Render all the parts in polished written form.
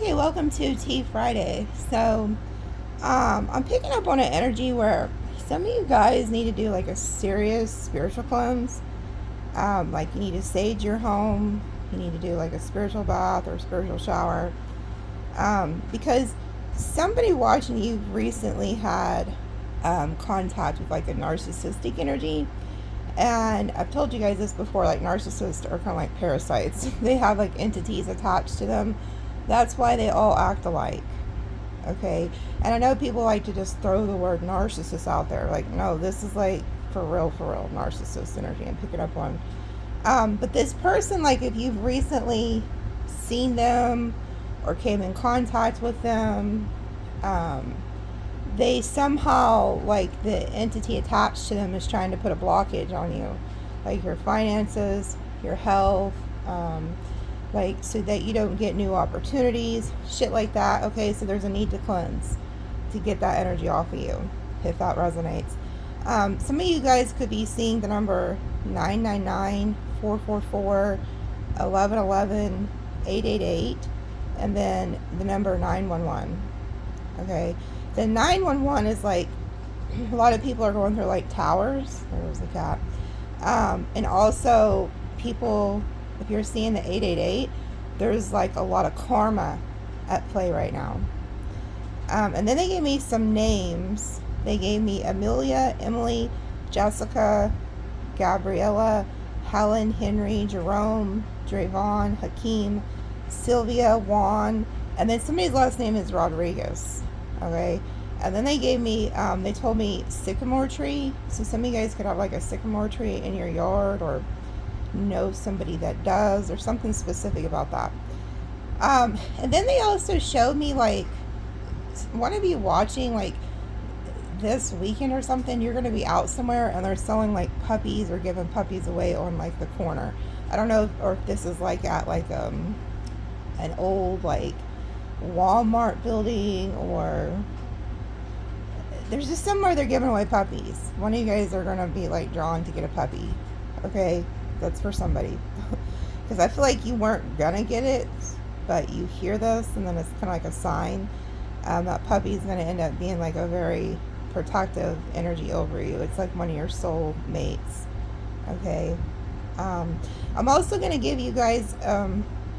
Okay, welcome to Tea Friday. So, I'm picking up on an energy where some of you guys need to do like a serious spiritual cleanse. Like you need to sage your home, you need to do like a spiritual bath or a spiritual shower. Because somebody watching you recently had contact with like a narcissistic energy. And I've told you guys this before, like narcissists are kind of like parasites. They have like entities attached to them. That's why they all act alike. Okay? And I know people like to just throw the word narcissist out there. Like, no, this is like for real, narcissist energy and pick it up on. But this person, like if you've recently seen them or came in contact with them, they somehow, like the entity attached to them is trying to put a blockage on you, like your finances, your health, like so that you don't get new opportunities, shit like that. Okay, so there's a need to cleanse to get that energy off of you, if that resonates. Some of you guys could be seeing the number 999, 444, 1111, 888, and then the number 911. Okay. The 911 is like, a lot of people are going through like towers. There was the cat. And also people, if you're seeing the 888, there's like a lot of karma at play right now. And then they gave me some names. They gave me Amelia, Emily, Jessica, Gabriella, Helen, Henry, Jerome, Drayvon, Hakeem, Sylvia, Juan, and then somebody's last name is Rodriguez. Okay, and then they gave me, they told me sycamore tree. So some of you guys could have like a sycamore tree in your yard, or know somebody that does, or something specific about that. And then they also showed me like, one of you watching like this weekend or something, you're going to be out somewhere and they're selling like puppies or giving puppies away on like the corner. I don't know or if this is like at like an old like Walmart building, or there's just somewhere they're giving away puppies. One of you guys are going to be like drawn to get a puppy. Okay, that's for somebody. Because I feel like you weren't going to get it, but you hear this and then it's kind of like a sign. That puppy is going to end up being like a very protective energy over you. It's like one of your soul mates. Okay. I'm also going to give you guys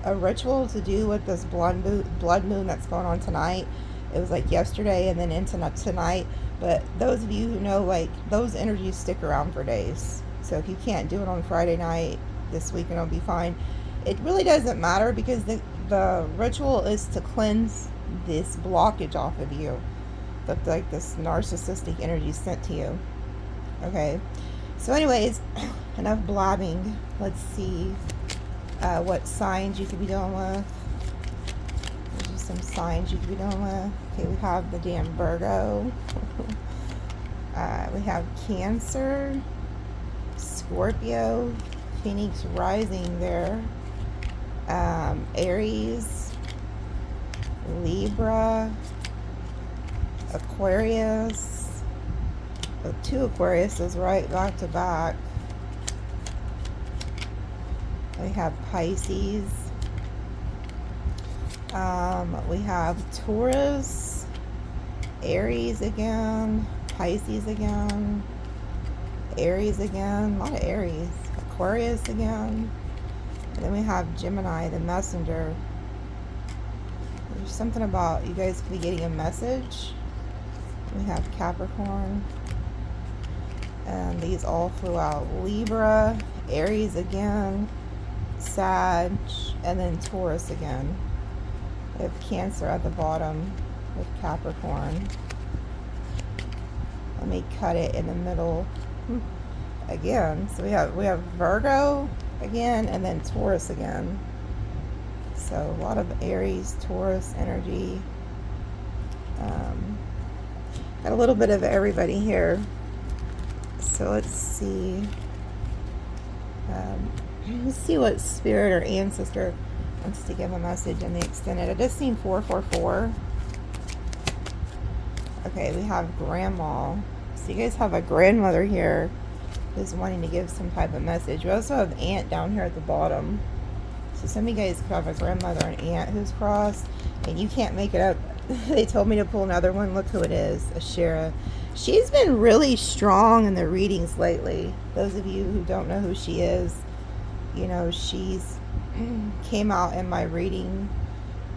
a ritual to do with this blood moon that's going on tonight. It was like yesterday and then into tonight. But those of you who know, like, those energies stick around for days. So if you can't do it on Friday night, this weekend it'll be fine. It really doesn't matter, because the ritual is to cleanse this blockage off of you, that like this narcissistic energy sent to you. Okay, so anyways, enough blabbing. Let's see what signs you could be dealing with. There's just some signs you could be dealing with. Okay, we have the damn Virgo. We have Cancer, Scorpio, Phoenix rising there, Aries, Libra, Aquarius. Oh, 2 Aquariuses right back to back. We have Pisces. We have Taurus, Aries again, Pisces again, Aries again, a lot of Aries, Aquarius again, and then we have Gemini, the messenger. There's something about you guys could be getting a message. We have Capricorn, and these all flew out. Libra, Aries again, Sag, and then Taurus again. We have Cancer at the bottom with Capricorn. Let me cut it in the middle again. So we have Virgo again, and then Taurus again. So a lot of Aries, Taurus energy. Got a little bit of everybody here. So let's see. Let's see what spirit or ancestor wants to give a message in the extended. I just seen 444. Okay, we have grandma. So you guys have a grandmother here who's wanting to give some type of message. We also have aunt down here at the bottom. So some of you guys could have a grandmother and aunt who's crossed, and you can't make it up. They told me to pull another one. Look who it is, Ashera. She's been really strong in the readings lately. Those of you who don't know who she is, you know, she's came out in my reading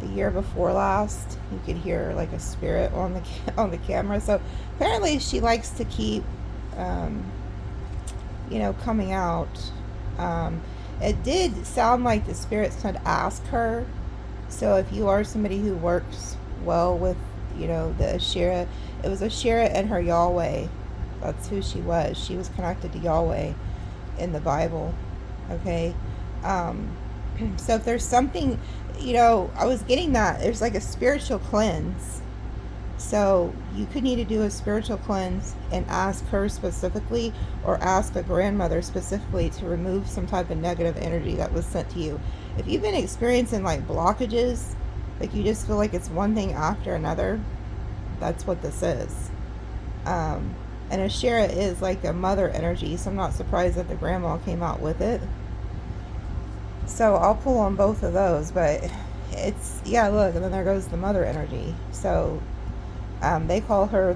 the year before last. You could hear like a spirit on the camera. So apparently she likes to keep, you know, coming out. It did sound like the spirits had asked her. So if you are somebody who works well with, you know, the Ashera, it was Ashera and her Yahweh. That's who she was. She was connected to Yahweh in the Bible. Okay. So if there's something, you know, I was getting that there's like a spiritual cleanse. So you could need to do a spiritual cleanse and ask her specifically, or ask a grandmother specifically, to remove some type of negative energy that was sent to you. If you've been experiencing like blockages, like you just feel like it's one thing after another, that's what this is. And Ashera is like a mother energy, so I'm not surprised that the grandma came out with it. So I'll pull on both of those, but it's, yeah, look, and then there goes the mother energy. So they call her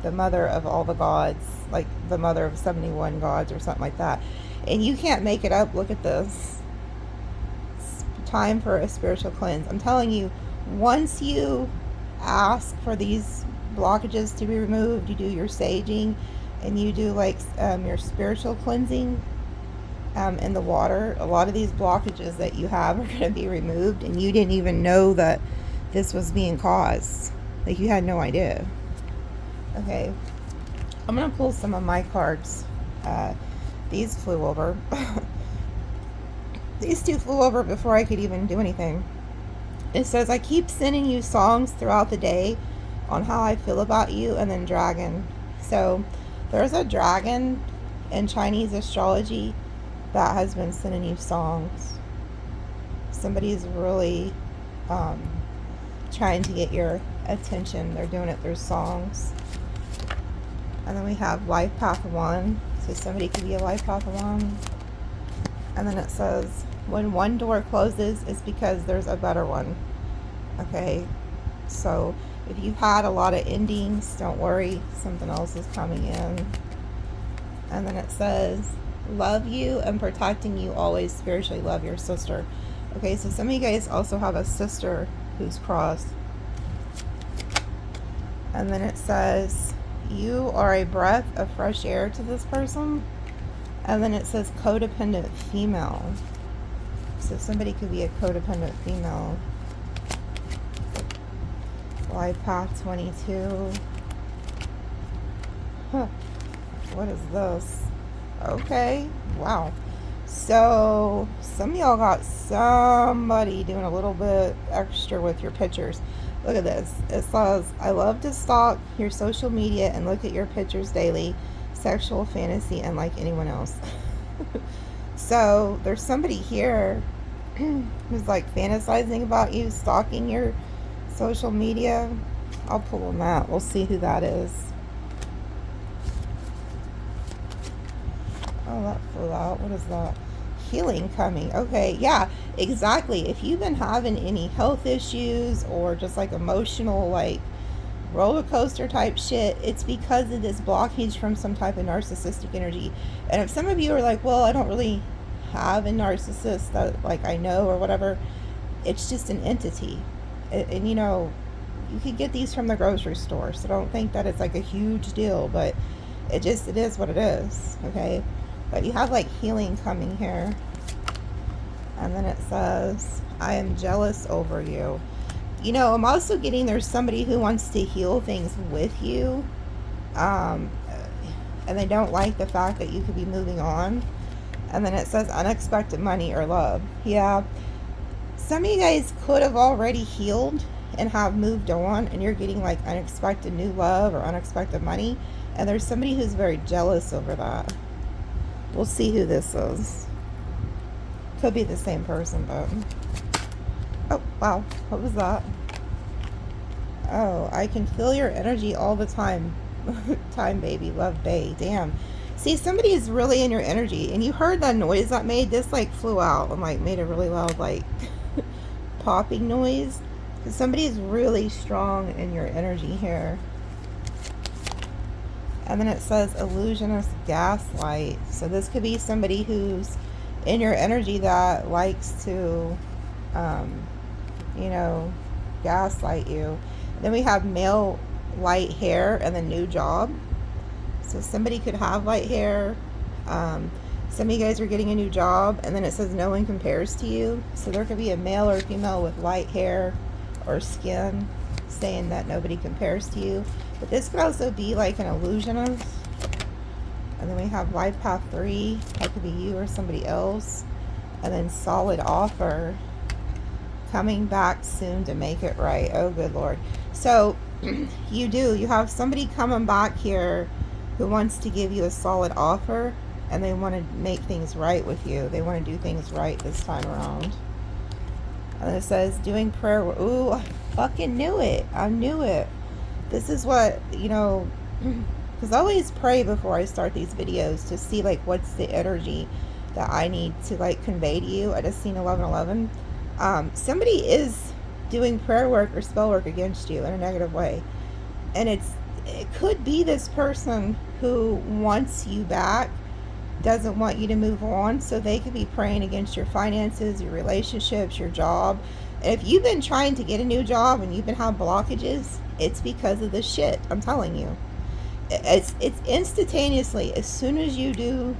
the mother of all the gods, like the mother of 71 gods or something like that. And you can't make it up. Look at this. It's time for a spiritual cleanse. I'm telling you, once you ask for these blockages to be removed, you do your saging, and you do like your spiritual cleansing in the water, a lot of these blockages that you have are going to be removed, and you didn't even know that this was being caused. Like, you had no idea. Okay, I'm going to pull some of my cards. These flew over. These two flew over before I could even do anything. It says, I keep sending you songs throughout the day on how I feel about you, and then dragon. So there's a dragon in Chinese astrology that has been sending you songs. Somebody's really trying to get your attention. They're doing it through songs. And then we have life path 1. So somebody could be a life path 1. And then it says, when one door closes, it's because there's a better one. Okay, so if you've had a lot of endings, don't worry, something else is coming in. And then it says, love you and protecting you always, spiritually love your sister. Okay, so some of you guys also have a sister who's crossed. And then it says, you are a breath of fresh air to this person. And then it says codependent female. So somebody could be a codependent female. Life path 22. Huh. What is this? Okay. Wow. So some of y'all got somebody doing a little bit extra with your pictures. Look at this. It says, I love to stalk your social media and look at your pictures daily. Sexual fantasy unlike anyone else. So there's somebody here who's like fantasizing about you, stalking your social media. I'll pull on that. We'll see who that is. Oh, that flew out. What is that? Healing coming. Okay, yeah, exactly. If you've been having any health issues or just like emotional, like roller coaster type shit, it's because of this blockage from some type of narcissistic energy. And if some of you are like, well, I don't really have a narcissist that like I know or whatever, it's just an entity. And you know, you can get these from the grocery store, so don't think that it's like a huge deal, but it is what it is. Okay, but you have like healing coming here. And then it says, I am jealous over you. You know, I'm also getting there's somebody who wants to heal things with you, and they don't like the fact that you could be moving on. And then it says unexpected money or love. Yeah, some of you guys could have already healed and have moved on, and you're getting like unexpected new love or unexpected money, and there's somebody who's very jealous over that. We'll see who this is. Could be the same person, but oh wow, what was that? Oh, I can feel your energy all the time. Time baby, love bae. Damn. See, somebody is really in your energy, and you heard that noise that made this, like, flew out and, like, made a really loud, like, popping noise. Somebody is really strong in your energy here. And then it says illusionist gaslight. So this could be somebody who's in your energy that likes to, you know, gaslight you. Then we have male light hair and the new job. So somebody could have light hair. Some of you guys are getting a new job, and then it says no one compares to you. So there could be a male or female with light hair or skin saying that nobody compares to you. But this could also be like an illusionist. And then we have life path 3. That could be you or somebody else. And then solid offer. Coming back soon to make it right. Oh, good Lord. So you have somebody coming back here who wants to give you a solid offer, and they want to make things right with you. They want to do things right this time around. And it says doing prayer. Ooh, I fucking knew it. I knew it. This is what, you know, because I always pray before I start these videos to see, like, what's the energy that I need to, like, convey to you. I just seen 1111. Somebody is doing prayer work or spell work against you in a negative way. And it could be this person who wants you back, doesn't want you to move on, so they could be praying against your finances, your relationships, your job. And if you've been trying to get a new job and you've been having blockages, it's because of this shit. I'm telling you. It's instantaneously. As soon as you do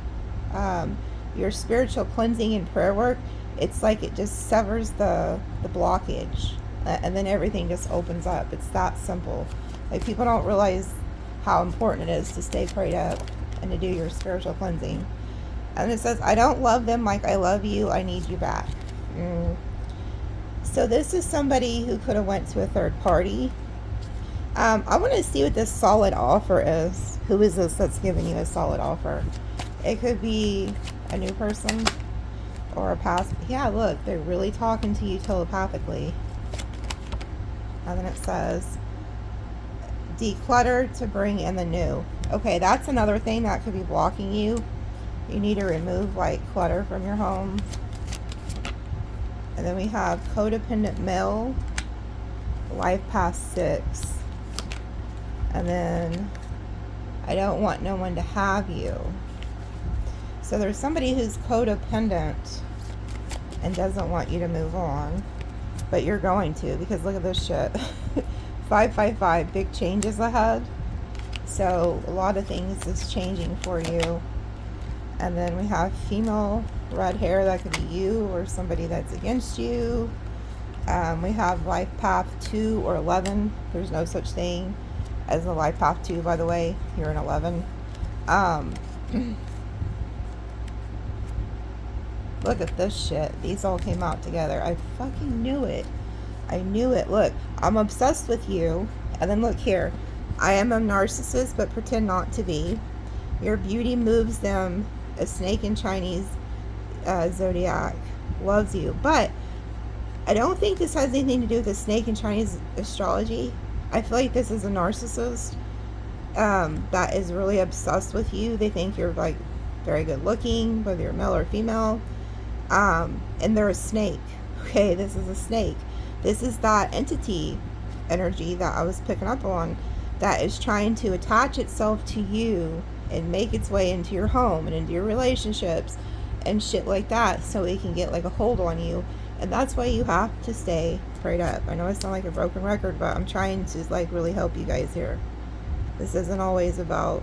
your spiritual cleansing and prayer work, it's like it just severs the blockage, and then everything just opens up. It's that simple. Like, people don't realize how important it is to stay prayed up and to do your spiritual cleansing. And it says, I don't love them like I love you. I need you back. So this is somebody who could have went to a third party. I want to see what this solid offer is. Who is this that's giving you a solid offer? It could be a new person or a past. Yeah, look, they're really talking to you telepathically. And then it says, declutter to bring in the new. Okay, that's another thing that could be blocking you. You need to remove, like, clutter from your home. And then we have codependent male, life path 6. And then I don't want no one to have you. So there's somebody who's codependent and doesn't want you to move on, but you're going to, because look at this shit. 555, big changes ahead. So a lot of things is changing for you. And then we have female red hair. That could be you or somebody that's against you. We have life path 2 or 11. There's no such thing as a life path 2, by the way. You're an 11. Look at this shit. These all came out together. I fucking knew it. I knew it. Look, I'm obsessed with you. And then look here. I am a narcissist, but pretend not to be. Your beauty moves them. A snake in Chinese zodiac loves you. But I don't think this has anything to do with a snake in Chinese astrology. I feel like this is a narcissist that is really obsessed with you. They think you're, like, very good looking, whether you're male or female. And they're a snake. Okay, this is a snake. This is that entity energy that I was picking up on that is trying to attach itself to you and make its way into your home and into your relationships and shit like that, so it can get, like, a hold on you. And that's why you have to stay prayed up. I know I sound like a broken record, but I'm trying to, like, really help you guys here. This isn't always about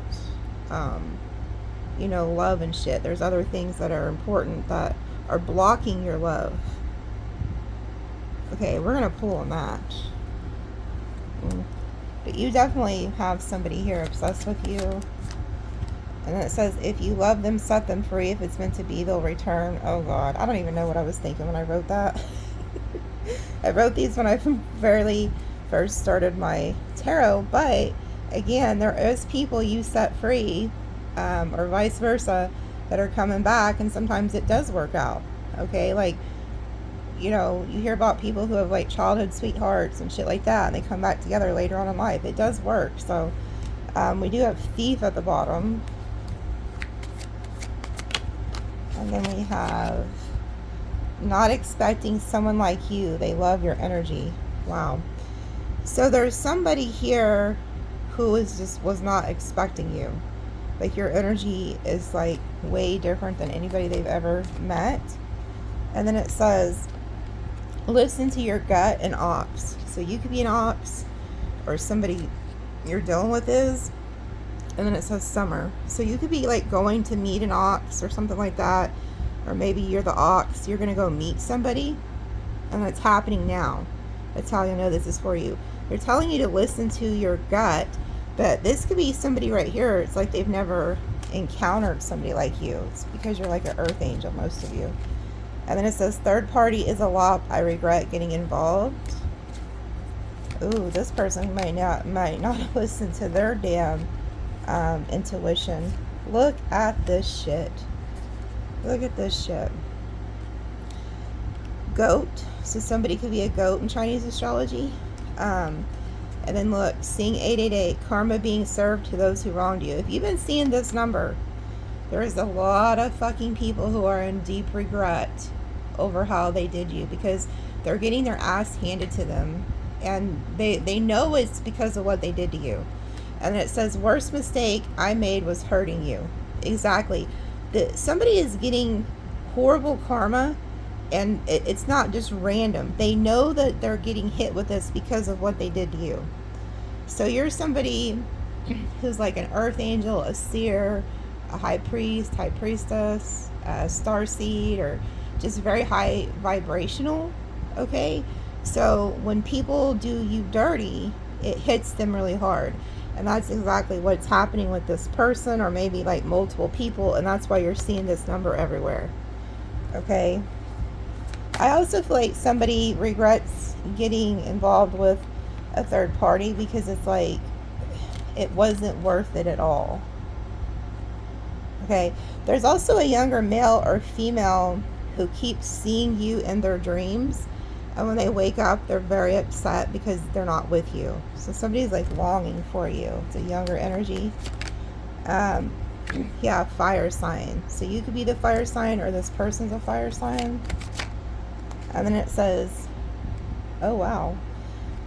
you know, love and shit. There's other things that are important that are blocking your love. Okay, we're gonna pull on that. But you definitely have somebody here obsessed with you. And then it says, if you love them, set them free. If it's meant to be, they'll return. Oh God, I don't even know what I was thinking when I wrote that. I wrote these when I fairly first started my tarot, but again, there is people you set free, or vice versa, that are coming back, and sometimes it does work out. Okay, like, you know, you hear about people who have, like, childhood sweethearts and shit like that, and they come back together later on in life. It does work. So we do have thief at the bottom. And then we have not expecting someone like you. They love your energy. Wow. So there's somebody here who was not expecting you. Like, your energy is like way different than anybody they've ever met. And then it says, listen to your gut and ops. So you could be an ops, or somebody you're dealing with is. And then it says summer. So you could be like going to meet an ox or something like that. Or maybe you're the ox. You're going to go meet somebody. And it's happening now. That's how you know this is for you. They're telling you to listen to your gut. But this could be somebody right here. It's like they've never encountered somebody like you. It's because you're like an earth angel, most of you. And then it says, third party is ALOT. I regret getting involved. Ooh, this person might not listen to their damn intuition. Look at this shit. Look at this shit. Goat. So somebody could be a goat in Chinese astrology. And then look, seeing 888, karma being served to those who wronged you. If you've been seeing this number, there is a lot of fucking people who are in deep regret over how they did you, because they're getting their ass handed to them, and they know it's because of what they did to you. And it says, worst mistake I made was hurting you. Exactly. Somebody is getting horrible karma, and it's not just random. They know that they're getting hit with this because of what they did to you. So you're somebody who's like an earth angel, a seer, a high priest, high priestess, a starseed, or just very high vibrational, okay? So when people do you dirty, it hits them really hard. And that's exactly what's happening with this person, or maybe like multiple people, and that's why you're seeing this number everywhere, okay? I also feel like somebody regrets getting involved with a third party, because it's like it wasn't worth it at all. Okay, there's also a younger male or female who keeps seeing you in their dreams, and when they wake up they're very upset because they're not with you. So somebody's like longing for you. It's a younger energy. Yeah, fire sign. So you could be the fire sign, or this person's a fire sign. And then it says, oh wow,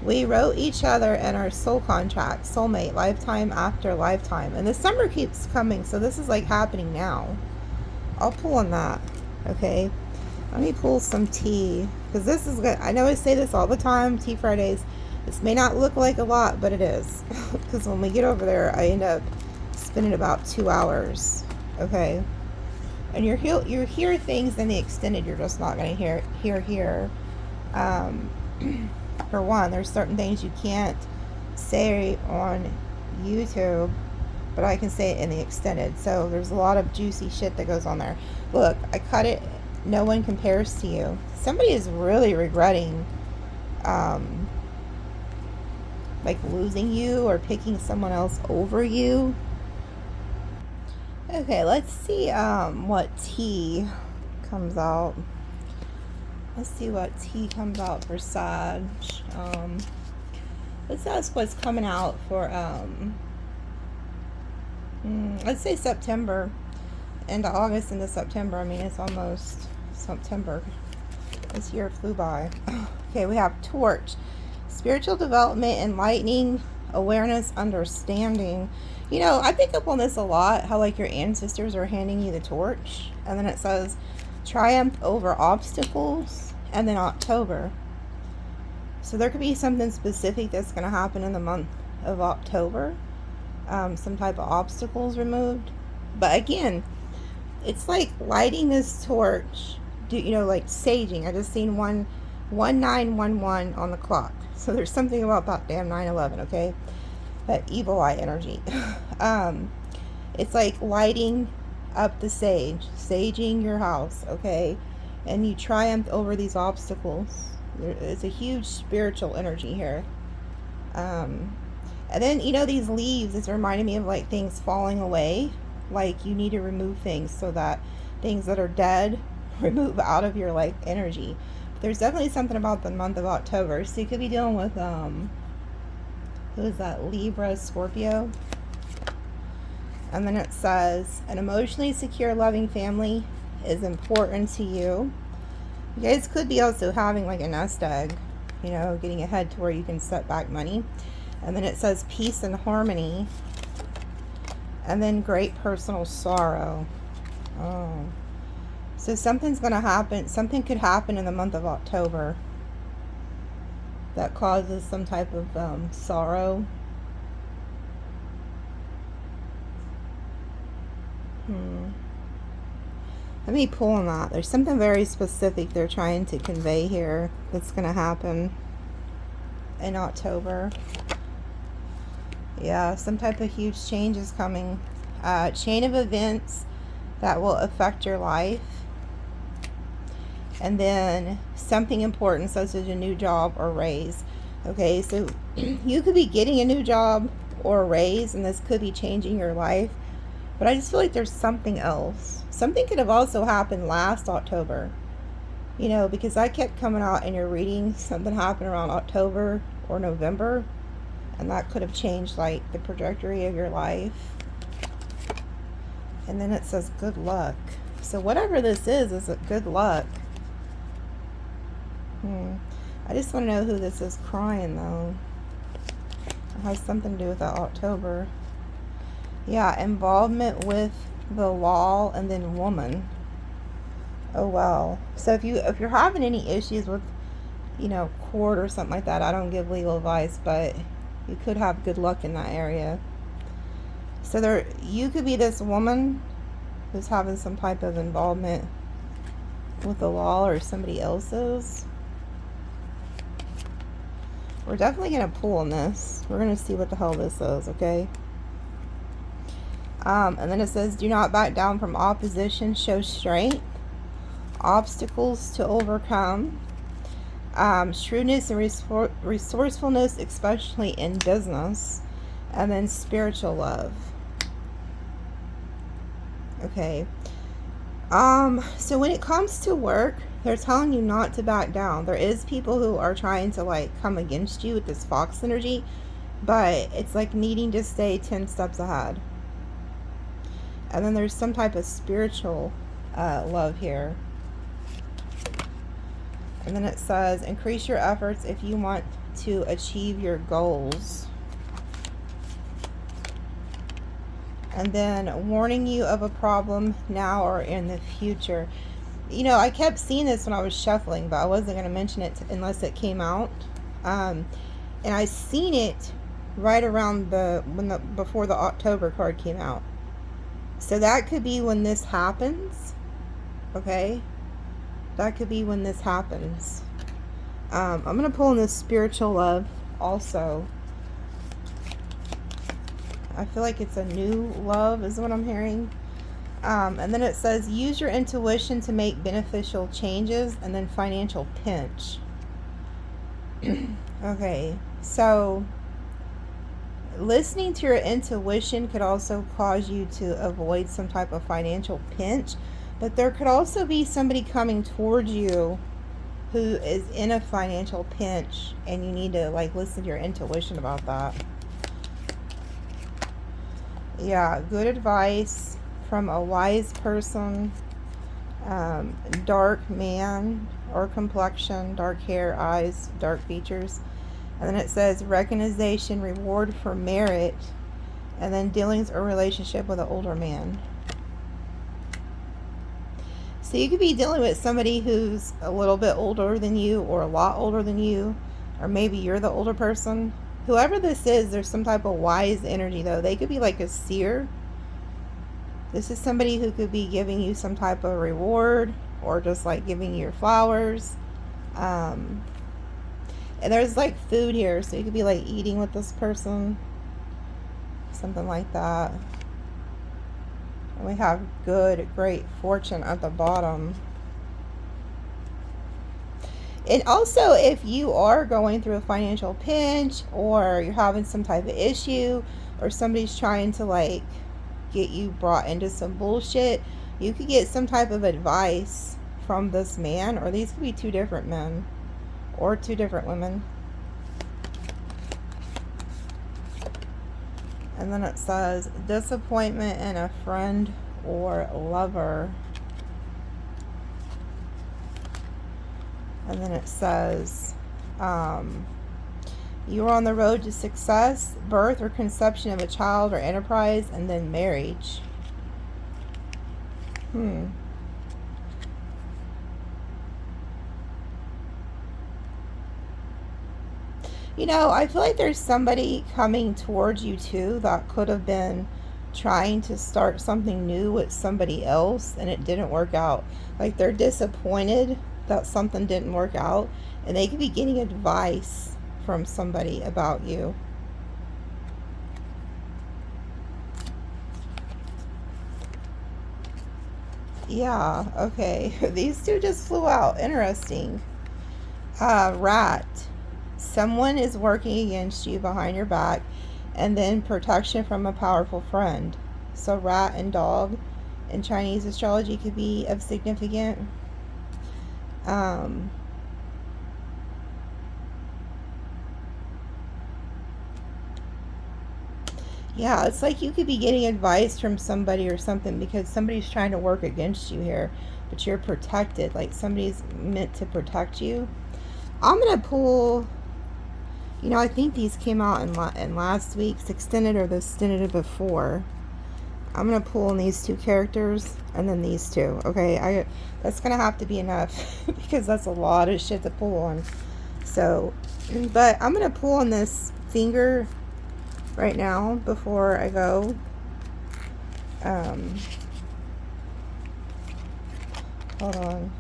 we wrote each other in our soul contract, soulmate, lifetime after lifetime. And the summer keeps coming, so this is like happening now. I'll pull on that, okay? Let me pull some tea, because this is good. I know I say this all the time, Tea Fridays. This may not look like a lot, but it is. Because when we get over there, I end up spending about 2 hours, okay? And you hear things in the extended you're just not going to hear here. For one, there's certain things you can't say on YouTube, but I can say it in the extended. So there's a lot of juicy shit that goes on there. Look, I cut it. No one compares to you. Somebody is really regretting like losing you or picking someone else over you. Okay, let's see what tea comes out. Let's see what tea comes out for Sag. Let's ask what's coming out for, let's say September. Into August, into September. I mean, it's almost September. This year flew by. Okay, we have Torch. Spiritual development, enlightening, awareness, understanding. You know, I pick up on this a lot, how like your ancestors are handing you the torch. And then it says, triumph over obstacles. And then October. So there could be something specific that's going to happen in the month of October. Some type of obstacles removed. But again, it's like lighting this torch, you know, like saging. I just seen 1911 on the clock. So there's something about that damn 9/11, okay? That evil eye energy. It's like lighting up the sage, saging your house, okay? And you triumph over these obstacles. It's a huge spiritual energy here. And then, you know, these leaves, it's reminding me of like things falling away. Like you need to remove things so that things that are dead remove out of your like energy. But there's definitely something about the month of October. So you could be dealing with who is that? Libra, Scorpio. And then it says, an emotionally secure, loving family is important to you. You guys could be also having like a nest egg, you know, getting ahead to where you can set back money. And then it says peace and harmony. And then great personal sorrow. Oh. So something's going to happen. Something could happen in the month of October that causes some type of sorrow. Let me pull on that. There's something very specific they're trying to convey here that's going to happen in October. Yeah, some type of huge change is coming. Chain of events that will affect your life. And then something important, such as a new job or raise. Okay, so you could be getting a new job or a raise, and this could be changing your life. But I just feel like there's something else. Something could have also happened last October. You know, because I kept coming out in your reading, something happened around October or November. And that could have changed, like, the trajectory of your life. And then it says good luck. So whatever this is a good luck. I just want to know who this is crying, though. It has something to do with that October. Yeah, involvement with the law and then woman. Oh, wow. So if you're having any issues with, you know, court or something like that, I don't give legal advice, but you could have good luck in that area. So you could be this woman who's having some type of involvement with the law or somebody else's. We're definitely going to pull on this. We're going to see what the hell this is, okay? And then it says, do not back down from opposition. Show strength. Obstacles to overcome. Shrewdness and resourcefulness, especially in business. And then spiritual love. Okay. So when it comes to work, they're telling you not to back down. There is people who are trying to, like, come against you with this fox energy, but it's like needing to stay 10 steps ahead. And then there's some type of spiritual love here. And then it says, increase your efforts if you want to achieve your goals. And then warning you of a problem now or in the future. You know, I kept seeing this when I was shuffling, but I wasn't going to mention it unless it came out. And I seen it right around before the October card came out. So that could be when this happens. Okay? That could be when this happens. I'm going to pull in this spiritual love also. I feel like it's a new love is what I'm hearing. And then it says, use your intuition to make beneficial changes, and then financial pinch. Okay, so listening to your intuition could also cause you to avoid some type of financial pinch, but there could also be somebody coming towards you who is in a financial pinch, and you need to, like, listen to your intuition about that. Yeah, good advice from a wise person, dark man or complexion, dark hair, eyes, dark features. And then it says recognition, reward for merit, and then dealings or relationship with an older man. So you could be dealing with somebody who's a little bit older than you or a lot older than you, or maybe you're the older person. Whoever this is, there's some type of wise energy, though. They could be like a seer. This is somebody who could be giving you some type of reward, or just like giving you your flowers. And there's like food here, so you could be like eating with this person. Something like that. And we have good, great fortune at the bottom. And also, if you are going through a financial pinch, or you're having some type of issue, or somebody's trying to, like, get you brought into some bullshit, you could get some type of advice from this man, or these could be two different men or two different women. And then it says disappointment in a friend or lover. And then it says, you are on the road to success, birth or conception of a child or enterprise, and then marriage. You know, I feel like there's somebody coming towards you too that could have been trying to start something new with somebody else and it didn't work out. Like they're disappointed that something didn't work out, and they could be getting advice from somebody about you. Yeah, okay. These two just flew out. Interesting. Rat. Someone is working against you behind your back, and then protection from a powerful friend. So rat and dog in Chinese astrology could be of significant. Yeah, it's like you could be getting advice from somebody or something because somebody's trying to work against you here, but you're protected. Like somebody's meant to protect you. I'm going to pull, you know, I think these came out in last week's extended or the extended before. I'm going to pull in these two characters and then these two. Okay, that's going to have to be enough because that's a lot of shit to pull on. So, but I'm going to pull on this finger right now before I go. Hold on.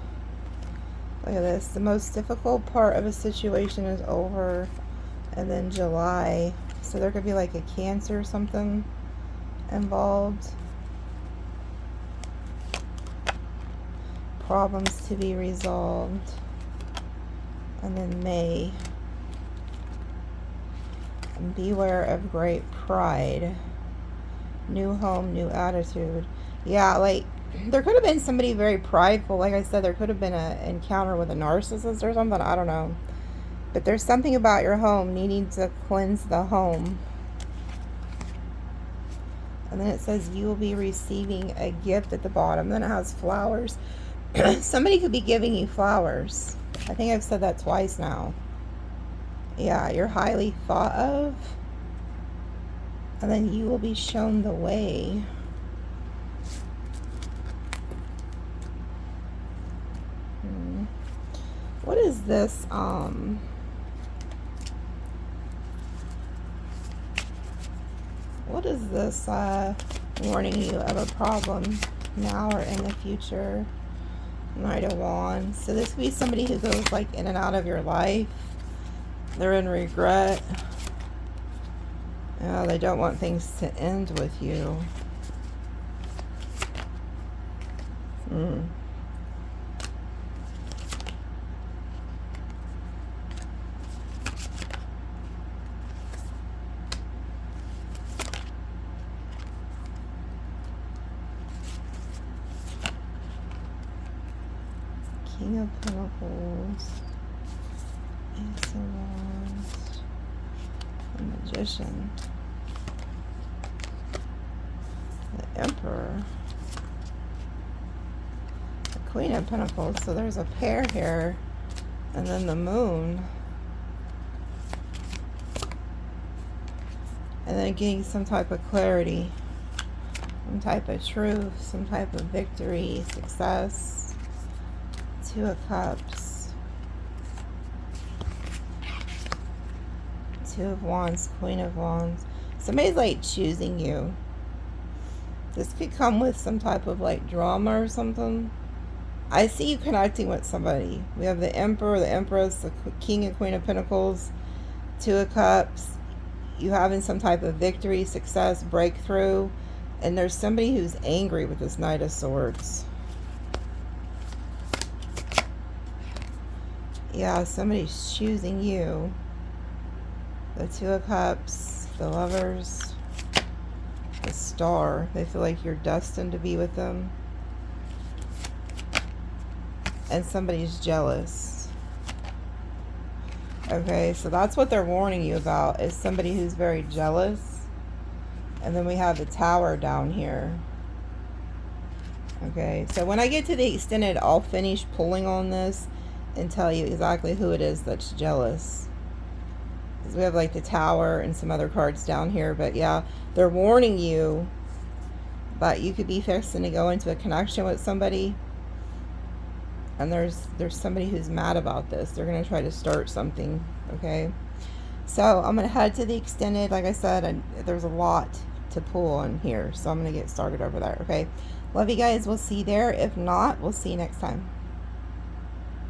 Look at this. The most difficult part of a situation is over. And then July. So there could be like a Cancer or something involved. Problems to be resolved. And then May. And beware of great pride. New home, new attitude. Yeah, like there could have been somebody very prideful. Like I said, there could have been an encounter with a narcissist or something. I don't know. But there's something about your home needing to cleanse the home. And then it says you will be receiving a gift at the bottom. Then it has flowers. Somebody could be giving you flowers. I think I've said that twice now. Yeah, you're highly thought of. And then you will be shown the way. What is this? What is this warning you of a problem now or in the future? Knight of Wands. So this could be somebody who goes like in and out of your life. They're in regret. They don't want things to end with you. King of Pentacles, Ace of Wands, the Magician, the Emperor, the Queen of Pentacles. So there's a pair here, and then the Moon, and then getting some type of clarity, some type of truth, some type of victory, success. Two of Cups, Two of Wands, Queen of Wands. Somebody's like choosing you. This could come with some type of like drama or something. I see you connecting with somebody. We have the Emperor, the Empress, the King and Queen of Pentacles, Two of Cups. You having some type of victory, success, breakthrough. And there's somebody who's angry with this Knight of Swords. Yeah, somebody's choosing you. The Two of Cups, the Lovers, the Star. They feel like you're destined to be with them. And somebody's jealous. Okay, so that's what they're warning you about, is somebody who's very jealous. And then we have the Tower down here. Okay, so when I get to the extended, I'll finish pulling on this. and tell you exactly who it is that's jealous. Because we have like the Tower and some other cards down here. But yeah, they're warning you that you could be fixing to go into a connection with somebody. And there's somebody who's mad about this. They're going to try to start something, okay? So I'm going to head to the extended. Like I said, there's a lot to pull on here. So I'm going to get started over there, okay? Love you guys. We'll see you there. If not, we'll see you next time.